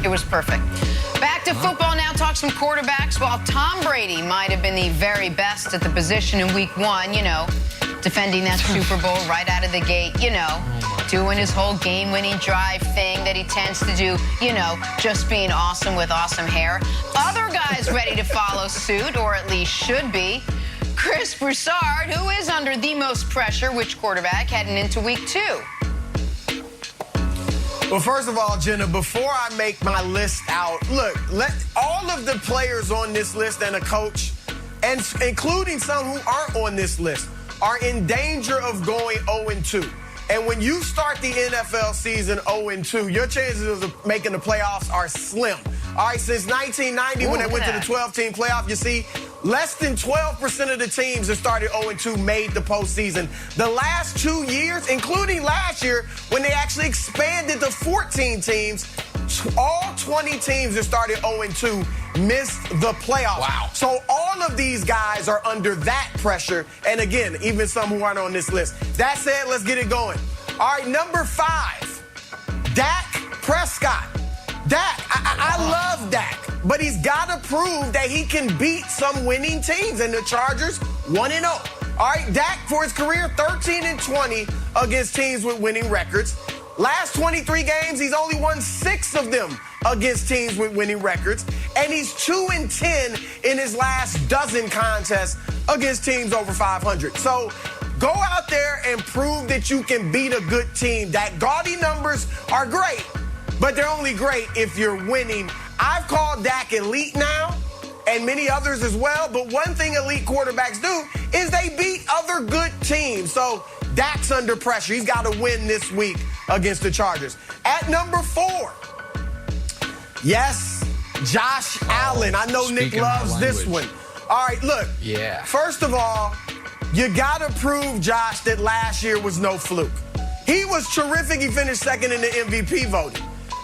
It was perfect. Back to football now, talk some quarterbacks. While Tom Brady might have been the very best at the position in week 1, defending that Super Bowl right out of the gate, doing his whole game-winning drive thing that he tends to do, just being awesome with awesome hair. Other guys ready to follow suit, or at least should be. Chris Broussard, who is under the most pressure, which quarterback, heading into week 2? Well, first of all, Jenna, before I make my list out, look, let all of the players on this list and a coach, and including some who aren't on this list, are in danger of going 0-2. And when you start the NFL season 0-2, your chances of making the playoffs are slim. All right, since 1990, when they went to the 12-team playoff, you see, less than 12% of the teams that started 0-2 made the postseason. The last 2 years, including last year, when they actually expanded to 14 teams, all 20 teams that started 0-2 missed the playoffs. Wow. So all of these guys are under that pressure. And again, even some who aren't on this list. That said, let's get it going. All right, number 5, Dak Prescott. Dak, I love Dak, but he's got to prove that he can beat some winning teams, and the Chargers 1-0. All right, Dak, for his career, 13-20 against teams with winning records. Last 23 games, he's only won 6 of them against teams with winning records, and he's 2-10 in his last dozen contests against teams over 500. So go out there and prove that you can beat a good team. That gaudy numbers are great, but they're only great if you're winning. I've called Dak elite now, and many others as well, but one thing elite quarterbacks do is they beat other good teams. So Dak's under pressure. He's got to win this week against the Chargers. At number 4, yes, Josh Allen. I know Nick loves this one. All right, look. Yeah. First of all, you got to prove, Josh, that last year was no fluke. He was terrific. He finished second in the MVP voting.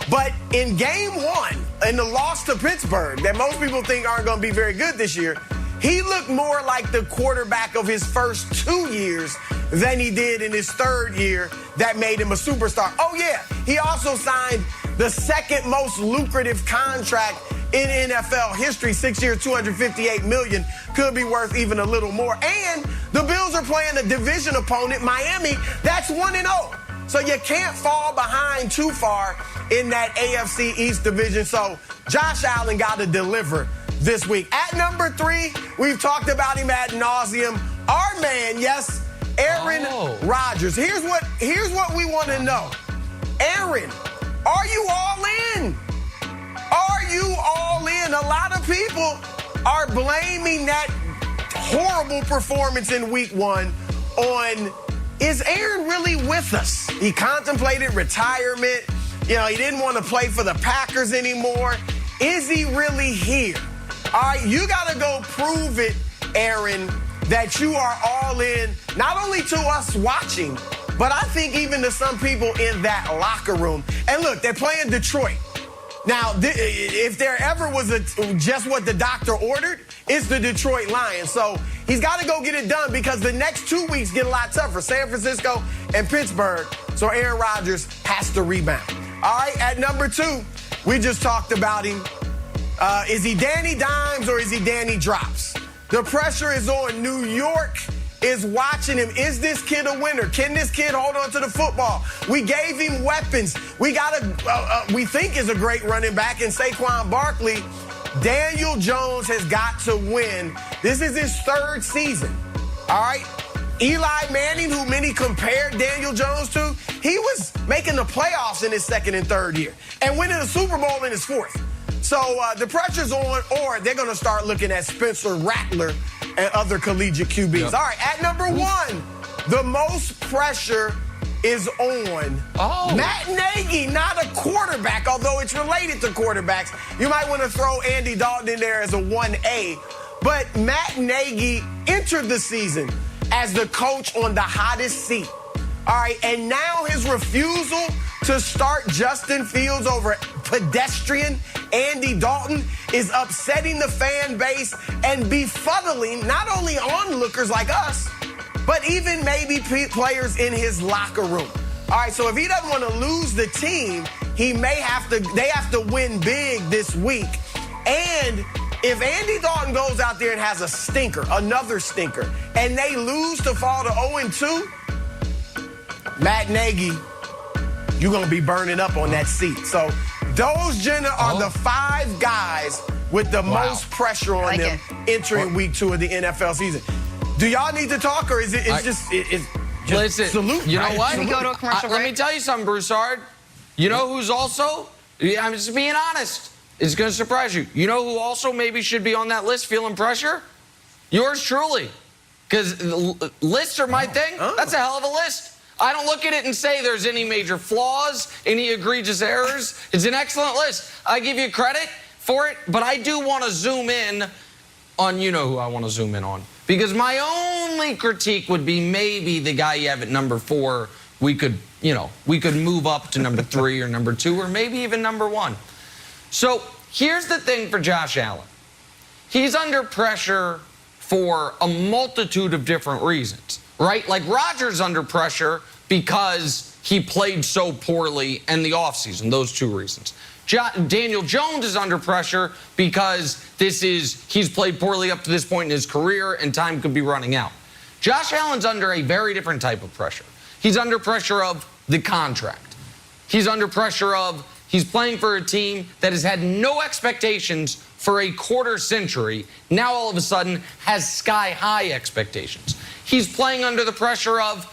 But in game 1, in the loss to Pittsburgh, that most people think aren't going to be very good this year, he looked more like the quarterback of his first 2 years than he did in his 3rd year that made him a superstar. Oh, yeah, he also signed the second most lucrative contract in NFL history, 6 years, $258 million, could be worth even a little more. And the Bills are playing a division opponent, Miami, that's 1-0. So you can't fall behind too far in that AFC East division. So Josh Allen got to deliver this week. At number 3, we've talked about him ad nauseum. Our man, yes, Aaron Rodgers. Here's what we want to know. Aaron, are you all in? Are you all in? A lot of people are blaming that horrible performance in week 1 on, is Aaron really with us? He contemplated retirement. He didn't want to play for the Packers anymore. Is he really here? All right, you got to go prove it, Aaron, that you are all in, not only to us watching, but I think even to some people in that locker room. And look, they're playing Detroit. Now, if there ever was just what the doctor ordered, it's the Detroit Lions. So he's got to go get it done because the next 2 weeks get a lot tougher, San Francisco and Pittsburgh. So Aaron Rodgers has to rebound. All right, at number 2, we just talked about him. Is he Danny Dimes or is he Danny Drops? The pressure is on. New York is watching him. Is this kid a winner? Can this kid hold on to the football? We gave him weapons. We we think is a great running back in Saquon Barkley. Daniel Jones has got to win. This is his 3rd season. All right? Eli Manning, who many compared Daniel Jones to, he was making the playoffs in his 2nd and 3rd year and winning a Super Bowl in his 4th. So the pressure's on, or they're going to start looking at Spencer Rattler and other collegiate QBs. Yep. All right, at number 1, the most pressure is on Matt Nagy, not a quarterback, although it's related to quarterbacks. You might want to throw Andy Dalton in there as a 1A. But Matt Nagy entered the season as the coach on the hottest seat. All right, and now his refusal to start Justin Fields over pedestrian Andy Dalton is upsetting the fan base and befuddling not only onlookers like us, but even maybe players in his locker room. All right, so if he doesn't want to lose the team, they have to win big this week. And if Andy Dalton goes out there and has a stinker, another stinker, and they lose to fall to 0-2, Matt Nagy, you're going to be burning up on that seat. So those, Jenna, are the 5 guys with the most pressure on them entering week 2 of the NFL season. Do y'all need to talk, or is it just listen, salute? You know what? Should we go to a commercial break? Let me tell you something, Broussard. You know who's also, I'm just being honest, it's going to surprise you. You know who also maybe should be on that list feeling pressure? Yours truly. Because lists are my thing. That's a hell of a list. I don't look at it and say there's any major flaws, any egregious errors. It's an excellent list. I give you credit for it, but I do want to zoom in on, you know who I want to zoom in on. Because my only critique would be maybe the guy you have at number 4, we could move up to number 3 or number 2 or maybe even number 1. So here's the thing for Josh Allen. He's under pressure for a multitude of different reasons, right? Like Rodgers under pressure because he played so poorly in the offseason, those 2 reasons. Daniel Jones is under pressure because he's played poorly up to this point in his career and time could be running out. Josh Allen's under a very different type of pressure. He's under pressure of the contract. He's under pressure of he's playing for a team that has had no expectations for a quarter century, now all of a sudden has sky-high expectations. He's playing under the pressure of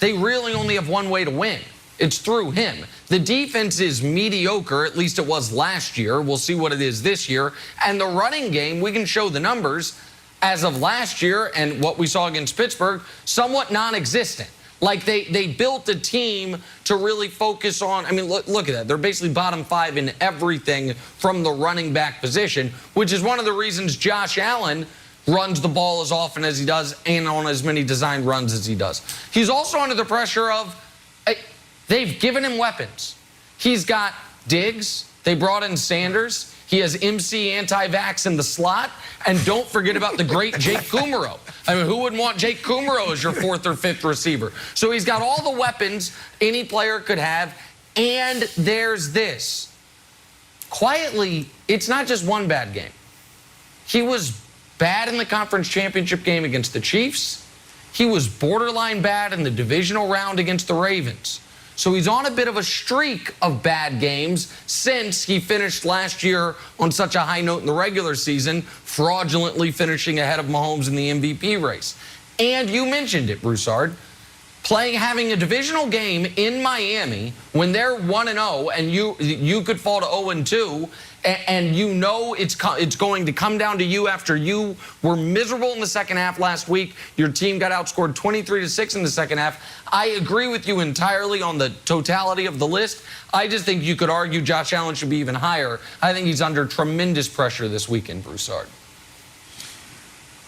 they really only have one way to win. It's through him. The defense is mediocre, at least it was last year. We'll see what it is this year. And the running game, we can show the numbers as of last year and what we saw against Pittsburgh, somewhat non-existent. Like they built a team to really focus on, I mean, look at that. They're basically bottom 5 in everything from the running back position, which is one of the reasons Josh Allen runs the ball as often as he does and on as many designed runs as he does. He's also under the pressure of, they've given him weapons. He's got Diggs. They brought in Sanders. He has MC anti-vax in the slot. And don't forget about the great Jake Kumerow. I mean, who wouldn't want Jake Kumerow as your 4th or 5th receiver? So he's got all the weapons any player could have. And there's this. Quietly, it's not just one bad game. He was bad in the conference championship game against the Chiefs. He was borderline bad in the divisional round against the Ravens. So he's on a bit of a streak of bad games since he finished last year on such a high note in the regular season, fraudulently finishing ahead of Mahomes in the MVP race. And you mentioned it, Broussard. Having a divisional game in Miami when they're 1-0 and you could fall to 0-2 and you know it's going to come down to you after you were miserable in the second half last week. Your team got outscored 23-6 in the second half. I agree with you entirely on the totality of the list. I just think you could argue Josh Allen should be even higher. I think he's under tremendous pressure this weekend, Broussard.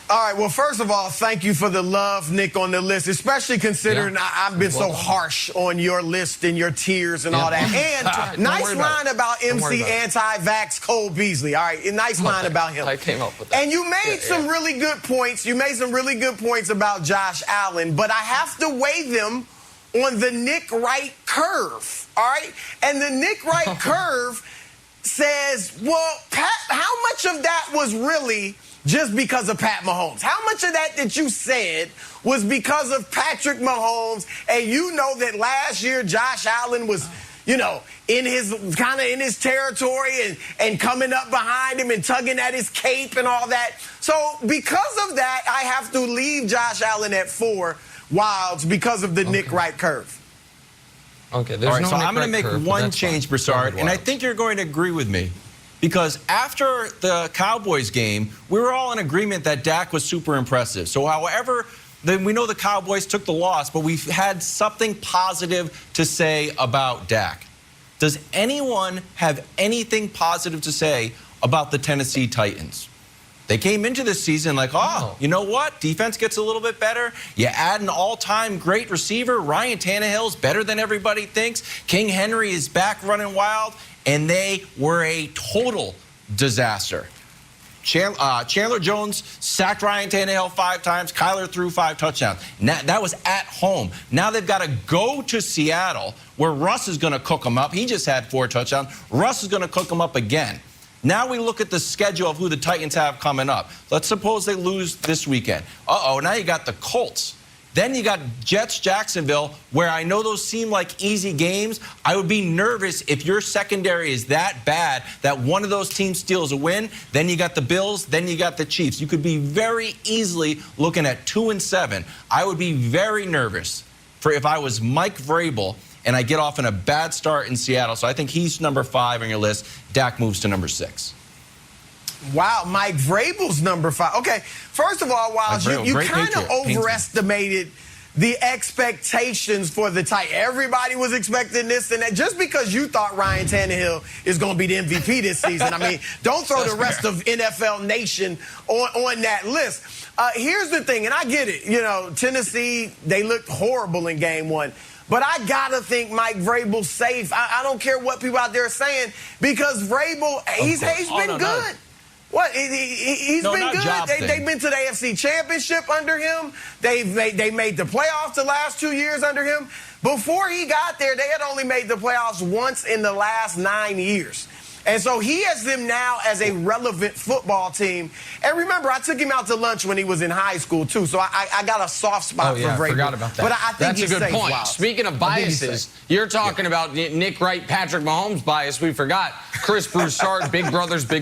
All right, well, first of all, thank you for the love, Nick, on the list, especially considering I've been so harsh on your list and your tiers and all that. And nice line about MC anti-vax Cole Beasley. All right, nice line about him. I came up with that. And you made some really good points. You made some really good points about Josh Allen, but I have to weigh them on the Nick Wright curve, all right? And the Nick Wright curve says, well, Pat, how much of that was really just because of Pat Mahomes? How much of that you said was because of Patrick Mahomes? And you know that last year Josh Allen was, in his territory and coming up behind him and tugging at his cape and all that. So because of that, I have to leave Josh Allen at 4 wilds because of the Nick Wright curve. Okay, all right, so I'm going to make one change, Broussard, and I think you're going to agree with me. Because after the Cowboys game, we were all in agreement that Dak was super impressive. So however, we know the Cowboys took the loss, but we've had something positive to say about Dak. Does anyone have anything positive to say about the Tennessee Titans? They came into this season like, you know what? Defense gets a little bit better. You add an all-time great receiver. Ryan Tannehill's better than everybody thinks. King Henry is back running wild. And they were a total disaster. Chandler Jones sacked Ryan Tannehill 5 times. Kyler threw 5 touchdowns. Now, that was at home. Now they've got to go to Seattle, where Russ is going to cook them up. He just had 4 touchdowns. Russ is going to cook them up again. Now we look at the schedule of who the Titans have coming up. Let's suppose they lose this weekend. Now you got the Colts. Then you got Jets, Jacksonville, where I know those seem like easy games. I would be nervous if your secondary is that bad that one of those teams steals a win. Then you got the Bills, then you got the Chiefs. You could be very easily looking at 2-7. I would be very nervous for if I was Mike Vrabel and I get off in a bad start in Seattle. So I think he's number 5 on your list. Dak moves to number 6. Wow, Mike Vrabel's number 5. Okay, first of all, Wiles, you kind of overestimated the expectations for the Titans. Everybody was expecting this and that. Just because you thought Ryan Tannehill is going to be the MVP this season, I mean, don't throw the rest of NFL Nation on that list. Here's the thing, and I get it. You know, Tennessee, they looked horrible in game 1. But I got to think Mike Vrabel's safe. I don't care what people out there are saying, because Vrabel, he's been good. What? He's been good. They've been to the AFC Championship under him. They made the playoffs the last 2 years under him. Before he got there, they had only made the playoffs once in the last 9 years. And so he has them now as a relevant football team. And remember, I took him out to lunch when he was in high school, too. So I got a soft spot for Vrabel. I forgot about that. But I think that's a good point. Wild. Speaking of biases, you're talking about Nick Wright, Patrick Mahomes bias. We forgot Chris Broussard, Big Brothers, Big